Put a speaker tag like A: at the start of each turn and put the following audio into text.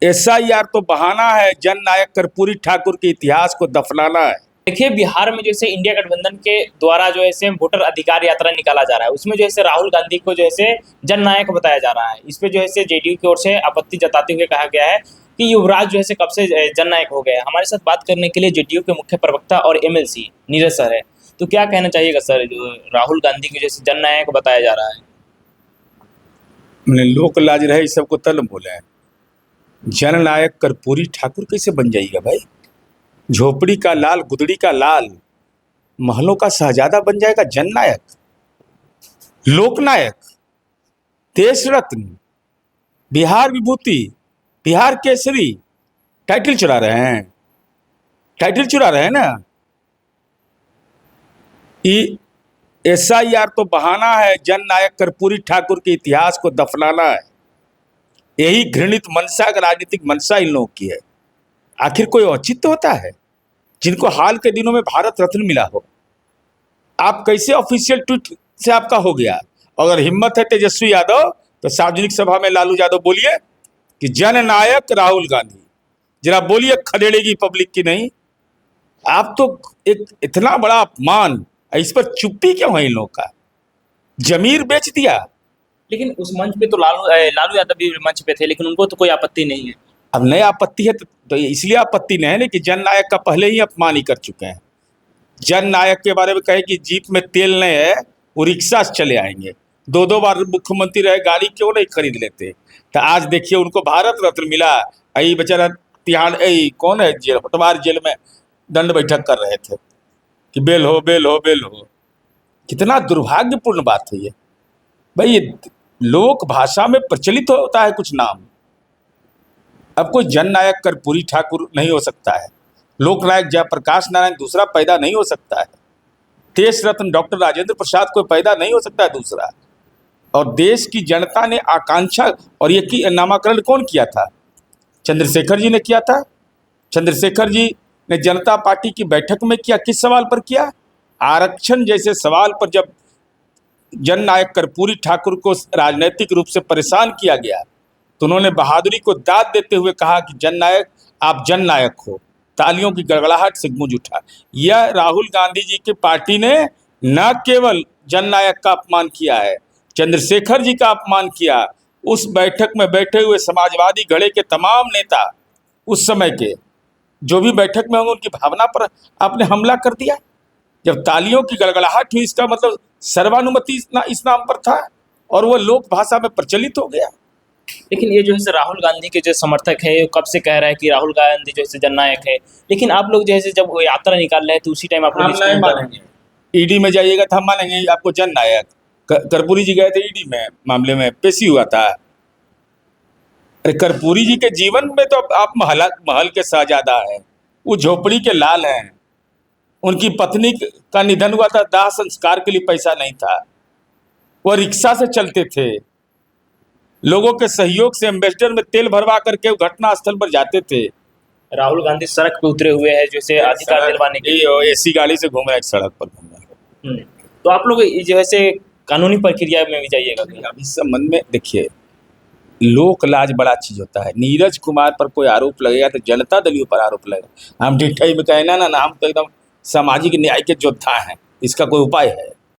A: SIR तो बहाना है, जननायक कर्पूरी ठाकुर के इतिहास को दफनाना है।
B: देखिए, बिहार में जैसे इंडिया गठबंधन के द्वारा जो है वोटर अधिकार यात्रा निकाला जा रहा है, उसमें जो है राहुल गांधी को जो है जननायक बताया जा रहा है। इस पे जो है जेडीयू की ओर से आपत्ति जताते हुए कहा गया है कि युवराज जो है कब से जननायक हो गए। हमारे साथ बात करने के लिए जेडीयू के मुख्य प्रवक्ता और एमएलसी नीरज सर है। तो क्या कहना चाहिएगा सर, जो राहुल गांधी को जैसे जननायक बताया जा रहा है?
A: मैंने लोक लाज रहे इस सबको तल बोले हैं। जननायक कर्पूरी ठाकुर कैसे बन जाएगा भाई? झोपड़ी का लाल, गुदड़ी का लाल, महलों का शहजादा बन जाएगा जननायक, लोकनायक, देश रत्न, बिहार विभूति, बिहार केसरी। टाइटल चुरा रहे हैं, टाइटल चुरा रहे हैं ना। एसआईआर तो बहाना है, जननायक कर्पूरी ठाकुर के इतिहास को दफनाना है। यही घृणित मनसा का राजनीतिक मनसा इन लोगों की है। आखिर कोई औचित्य होता है जिनको हाल के दिनों में भारत रत्न मिला हो? आप कैसे ऑफिशियल ट्वीट से आपका हो गया? अगर हिम्मत है तेजस्वी यादव तो सार्वजनिक सभा में लालू यादव बोलिए कि जननायक राहुल गांधी, जरा बोलिए, खदेड़ेगी पब्लिक की नहीं? आप तो एक इतना बड़ा अपमान, इस पर चुप्पी क्यों है इन लोगों का? जमीर बेच दिया।
B: लेकिन उस मंच पे तो लालू यादव भी मंच पे थे, लेकिन उनको तो कोई आपत्ति नहीं है।
A: अब नई आपत्ति है तो इसलिए आपत्ति नहीं है ना कि जननायक का पहले ही अपमान ही कर चुके हैं। जननायक के बारे में कहे कि जीप में तेल नहीं है, वो रिक्शा से चले आएंगे। दो दो बार मुख्यमंत्री रहे, गाड़ी क्यों नहीं खरीद लेते? तो आज देखिए उनको भारत रत्न मिला। यही बेचारा तिहाड़ कौन है जेल, होटवार जेल में दंड बैठक कर रहे थे कि बेल हो, बेल हो, बेल हो। कितना दुर्भाग्यपूर्ण बात है ये भाई। ये लोक भाषा में प्रचलित होता है कुछ नाम। अब कोई जननायक कर्पूरी ठाकुर नहीं हो सकता है, लोकनायक जयप्रकाश नारायण दूसरा पैदा नहीं हो सकता है, देश रत्न डॉक्टर राजेंद्र प्रसाद कोई पैदा नहीं हो सकता है दूसरा। और देश की जनता ने आकांक्षा, और ये नामाकरण कौन किया था? चंद्रशेखर जी ने किया था। चंद्रशेखर जी ने जनता पार्टी की बैठक में किया। किस सवाल पर किया? आरक्षण जैसे सवाल पर जब जननायक कर्पूरी ठाकुर को राजनीतिक रूप से परेशान किया गया तो उन्होंने बहादुरी को दाद देते हुए कहा कि जननायक, आप जननायक हो। तालियों की गड़गड़ाहट से गूंज उठा। यह राहुल गांधी जी की पार्टी ने न केवल जननायक का अपमान किया है, चंद्रशेखर जी का अपमान किया। उस बैठक में बैठे हुए समाजवादी घड़े के तमाम नेता, उस समय के जो भी बैठक में होंगे, उनकी भावना पर आपने हमला कर दिया। जब तालियों की गड़गड़ाहट हुई, इसका मतलब सर्वानुमति इस नाम पर था और वो लोक भाषा में प्रचलित हो गया।
B: लेकिन ये जो है राहुल गांधी के जो समर्थक है, कब से कह रहा है कि राहुल गांधी जो है जननायक है, लेकिन आप लोग जैसे जब वो यात्रा निकाल रहे हैं तो उसी टाइम आप लोग
A: नहीं मानेंगे। ईडी में जाइएगा तो हम मानेंगे आपको जननायक। कर्पूरी जी गए थे ईडी में, मामले में पेशी हुआ था। अरे कर्पूरी जी के जीवन में तो आप महल के शहजादा हैं, वो झोपड़ी के लाल हैं। उनकी पत्नी का निधन हुआ था, दाह संस्कार के लिए पैसा नहीं था, वो रिक्शा से चलते थे। लोगों के सहयोग से एम्बेसडर में तेल भरवा करके घटना स्थल पर जाते थे।
B: राहुल गांधी सड़क पे उतरे हुए हैं जैसे अधिकार दिलवाने के लिए,
A: एसी गाड़ी से घूम रहे, सड़क पर घूम रहे।
B: तो आप लोग जो है कानूनी प्रक्रिया में भी जाइएगा?
A: अभी संबंध में देखिए, लोक लाज बड़ा चीज होता है। नीरज कुमार पर कोई आरोप लगेगा तो जनता दलियों पर आरोप लगेगा। हम डिठई में कहना ना, हम तो एकदम सामाजिक न्याय के योद्धा हैं, इसका कोई उपाय है?